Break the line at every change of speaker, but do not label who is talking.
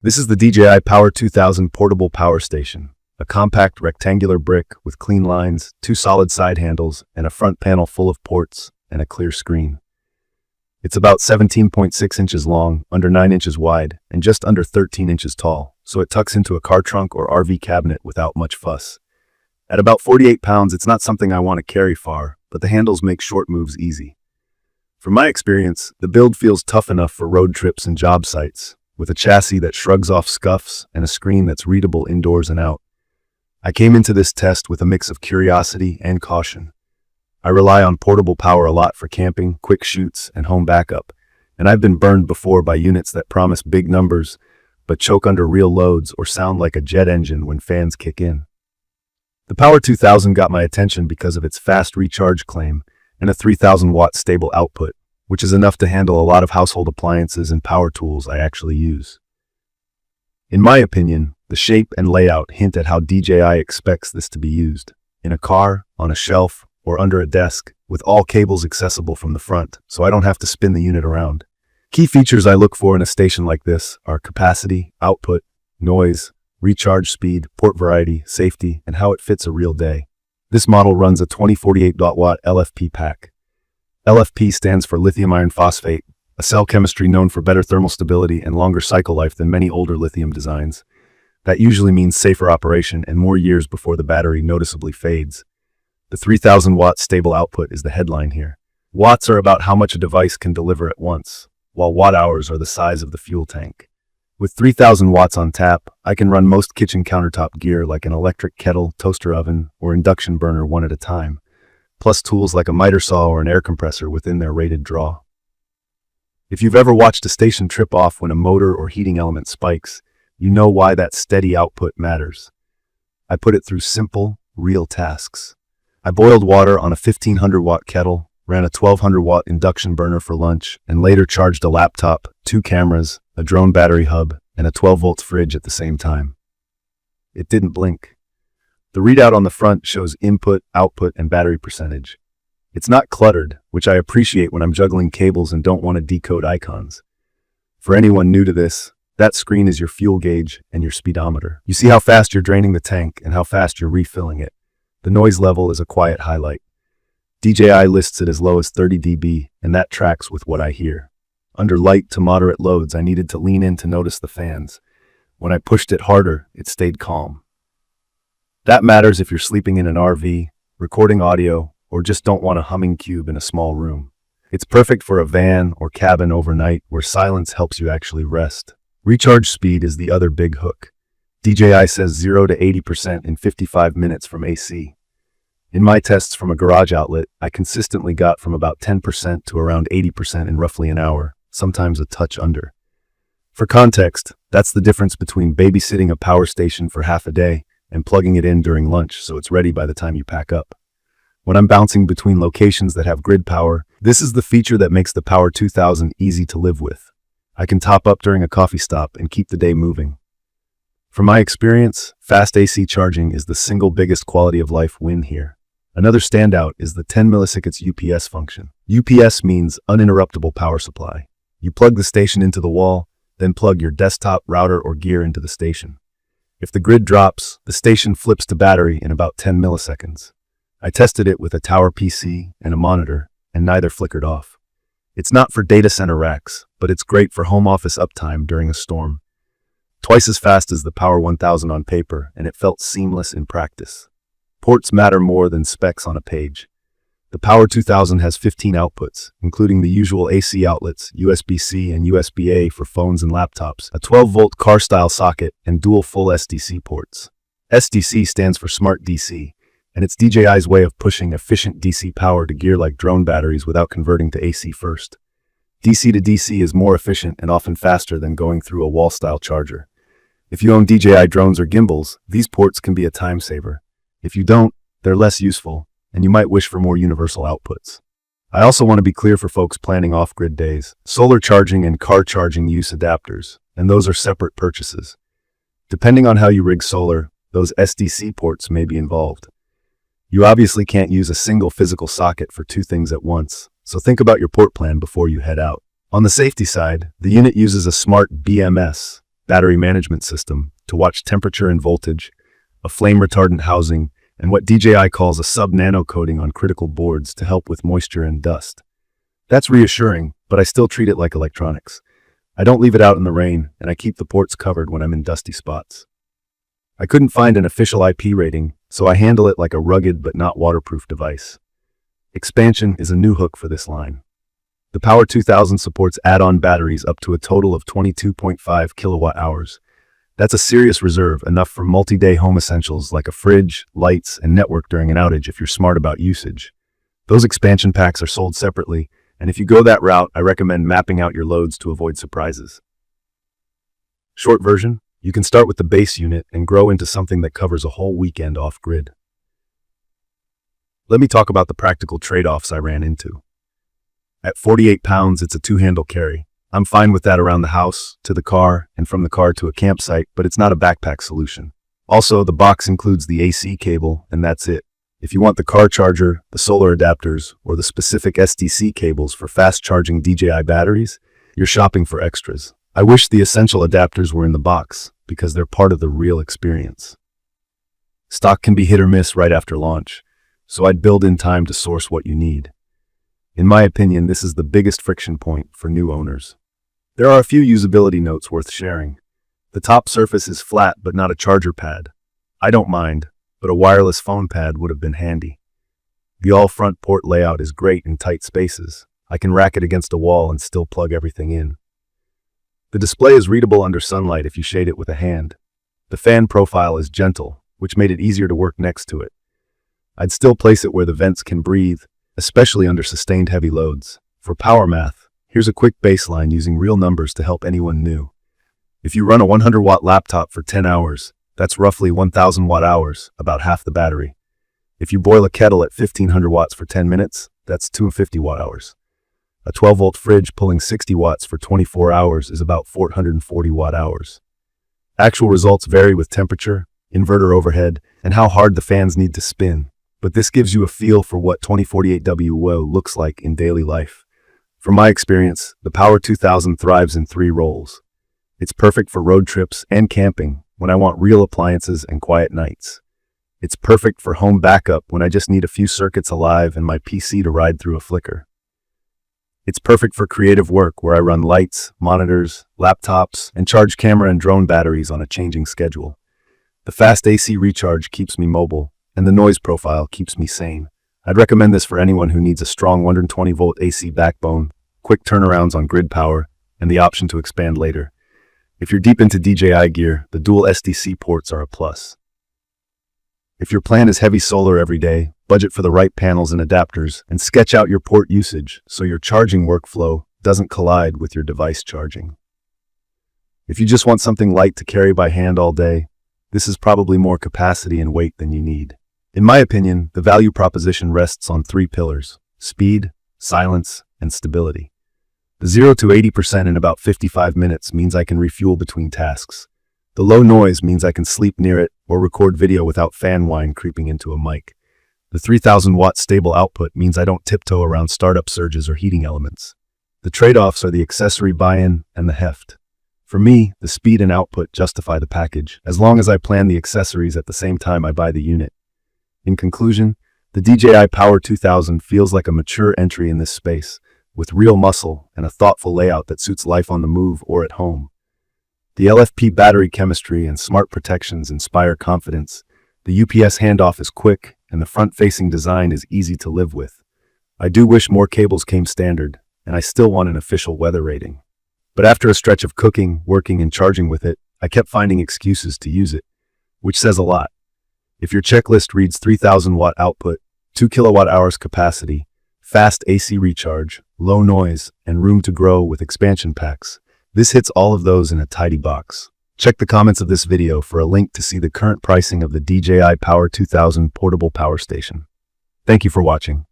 This is the DJI Power 2000 portable power station, a compact rectangular brick with clean lines, two solid side handles, and a front panel full of ports and a clear screen. It's about 17.6 inches long, under 9 inches wide, and just under 13 inches tall, so it tucks into a car trunk or RV cabinet without much fuss. At about 48 pounds, it's not something I want to carry far, but the handles make short moves easy. From my experience, the build feels tough enough for road trips and job sites, with a chassis that shrugs off scuffs and a screen that's readable indoors and out. I came into this test with a mix of curiosity and caution. I rely on portable power a lot for camping, quick shoots, and home backup, and I've been burned before by units that promise big numbers but choke under real loads or sound like a jet engine when fans kick in. The Power 2000 got my attention because of its fast recharge claim and a 3,000-watt stable output, which is enough to handle a lot of household appliances and power tools I actually use. In my opinion, the shape and layout hint at how DJI expects this to be used: in a car, on a shelf, or under a desk, with all cables accessible from the front, so I don't have to spin the unit around. Key features I look for in a station like this are capacity, output, noise, recharge speed, port variety, safety, and how it fits a real day. This model runs a 2048-watt LFP pack. LFP stands for lithium iron phosphate, a cell chemistry known for better thermal stability and longer cycle life than many older lithium designs. That usually means safer operation and more years before the battery noticeably fades. The 3,000-watt stable output is the headline here. Watts are about how much a device can deliver at once, while watt-hours are the size of the fuel tank. With 3,000 watts on tap, I can run most kitchen countertop gear like an electric kettle, toaster oven, or induction burner one at a time, plus tools like a miter saw or an air compressor within their rated draw. If you've ever watched a station trip off when a motor or heating element spikes, you know why that steady output matters. I put it through simple, real tasks. I boiled water on a 1,500-watt kettle, ran a 1,200-watt induction burner for lunch, and later charged a laptop, 2 cameras, a drone battery hub, and a 12-volt fridge at the same time. It didn't blink. The readout on the front shows input, output, and battery percentage. It's not cluttered, which I appreciate when I'm juggling cables and don't want to decode icons. For anyone new to this, that screen is your fuel gauge and your speedometer. You see how fast you're draining the tank and how fast you're refilling it. The noise level is a quiet highlight. DJI lists it as low as 30 dB, and that tracks with what I hear. Under light to moderate loads, I needed to lean in to notice the fans. When I pushed it harder, it stayed calm. That matters if you're sleeping in an RV, recording audio, or just don't want a humming cube in a small room. It's perfect for a van or cabin overnight where silence helps you actually rest. Recharge speed is the other big hook. DJI says 0 to 80% in 55 minutes from AC. In my tests from a garage outlet, I consistently got from about 10% to around 80% in roughly an hour, sometimes a touch under. For context, that's the difference between babysitting a power station for half a day and plugging it in during lunch so it's ready by the time you pack up. When I'm bouncing between locations that have grid power, this is the feature that makes the Power 2000 easy to live with. I can top up during a coffee stop and keep the day moving. From my experience, fast AC charging is the single biggest quality of life win here. Another standout is the 10 milliseconds UPS function. UPS means uninterruptible power supply. You plug the station into the wall, then plug your desktop, router, or gear into the station. If the grid drops, the station flips to battery in about 10 milliseconds. I tested it with a tower PC and a monitor, and neither flickered off. It's not for data center racks, but it's great for home office uptime during a storm. Twice as fast as the Power 1000 on paper, and it felt seamless in practice. Ports matter more than specs on a page. The Power 2000 has 15 outputs, including the usual AC outlets, USB-C and USB-A for phones and laptops, a 12-volt car-style socket, and dual full SDC ports. SDC stands for Smart DC, and it's DJI's way of pushing efficient DC power to gear like drone batteries without converting to AC first. DC to DC is more efficient and often faster than going through a wall-style charger. If you own DJI drones or gimbals, these ports can be a time saver. If you don't, they're less useful, and you might wish for more universal outputs. I also want to be clear for folks planning off-grid days. Solar charging and car charging use adapters, and those are separate purchases. Depending on how you rig solar, those SDC ports may be involved. You obviously can't use a single physical socket for two things at once, so think about your port plan before you head out. On the safety side, the unit uses a smart BMS, battery management system to watch temperature and voltage, a flame-retardant housing, and what DJI calls a sub-nano coating on critical boards to help with moisture and dust. That's reassuring, but I still treat it like electronics. I don't leave it out in the rain, and I keep the ports covered when I'm in dusty spots. I couldn't find an official IP rating, so I handle it like a rugged but not waterproof device. Expansion is a new hook for this line. The Power 2000 supports add-on batteries up to a total of 22.5 kilowatt hours. That's a serious reserve, enough for multi-day home essentials like a fridge, lights, and network during an outage if you're smart about usage. Those expansion packs are sold separately, and if you go that route, I recommend mapping out your loads to avoid surprises. Short version, you can start with the base unit and grow into something that covers a whole weekend off-grid. Let me talk about the practical trade-offs I ran into. At 48 pounds, it's a two-handle carry. I'm fine with that around the house, to the car, and from the car to a campsite, but it's not a backpack solution. Also, the box includes the AC cable, and that's it. If you want the car charger, the solar adapters, or the specific SDC cables for fast-charging DJI batteries, you're shopping for extras. I wish the essential adapters were in the box, because they're part of the real experience. Stock can be hit or miss right after launch, so I'd build in time to source what you need. In my opinion, this is the biggest friction point for new owners. There are a few usability notes worth sharing. The top surface is flat but not a charger pad. I don't mind, but a wireless phone pad would have been handy. The all-front port layout is great in tight spaces. I can rack it against a wall and still plug everything in. The display is readable under sunlight if you shade it with a hand. The fan profile is gentle, which made it easier to work next to it. I'd still place it where the vents can breathe, especially under sustained heavy loads. For power math, here's a quick baseline using real numbers to help anyone new. If you run a 100-watt laptop for 10 hours, that's roughly 1,000 watt-hours, about half the battery. If you boil a kettle at 1,500 watts for 10 minutes, that's 250 watt-hours. A 12-volt fridge pulling 60 watts for 24 hours is about 440 watt-hours. Actual results vary with temperature, inverter overhead, and how hard the fans need to spin, but this gives you a feel for what 2048 WO looks like in daily life. From my experience, the Power 2000 thrives in 3 roles. It's perfect for road trips and camping when I want real appliances and quiet nights. It's perfect for home backup when I just need a few circuits alive and my PC to ride through a flicker. It's perfect for creative work where I run lights, monitors, laptops, and charge camera and drone batteries on a changing schedule. The fast AC recharge keeps me mobile, and the noise profile keeps me sane. I'd recommend this for anyone who needs a strong 120-volt AC backbone, quick turnarounds on grid power, and the option to expand later. If you're deep into DJI gear, the dual SDC ports are a plus. If your plan is heavy solar every day, budget for the right panels and adapters, and sketch out your port usage so your charging workflow doesn't collide with your device charging. If you just want something light to carry by hand all day, this is probably more capacity and weight than you need. In my opinion, the value proposition rests on 3 pillars: speed, silence, and stability. The 0 to 80% in about 55 minutes means I can refuel between tasks. The low noise means I can sleep near it or record video without fan whine creeping into a mic. The 3,000-watt stable output means I don't tiptoe around startup surges or heating elements. The trade-offs are the accessory buy-in and the heft. For me, the speed and output justify the package, as long as I plan the accessories at the same time I buy the unit. In conclusion, the DJI Power 2000 feels like a mature entry in this space, with real muscle and a thoughtful layout that suits life on the move or at home. The LFP battery chemistry and smart protections inspire confidence. The UPS handoff is quick, and the front-facing design is easy to live with. I do wish more cables came standard, and I still want an official weather rating. But after a stretch of cooking, working, and charging with it, I kept finding excuses to use it, which says a lot. If your checklist reads 3,000 watt output, 2 kilowatt hours capacity, fast AC recharge, low noise, and room to grow with expansion packs, this hits all of those in a tidy box. Check the comments of this video for a link to see the current pricing of the DJI Power 2000 portable power station. Thank you for watching.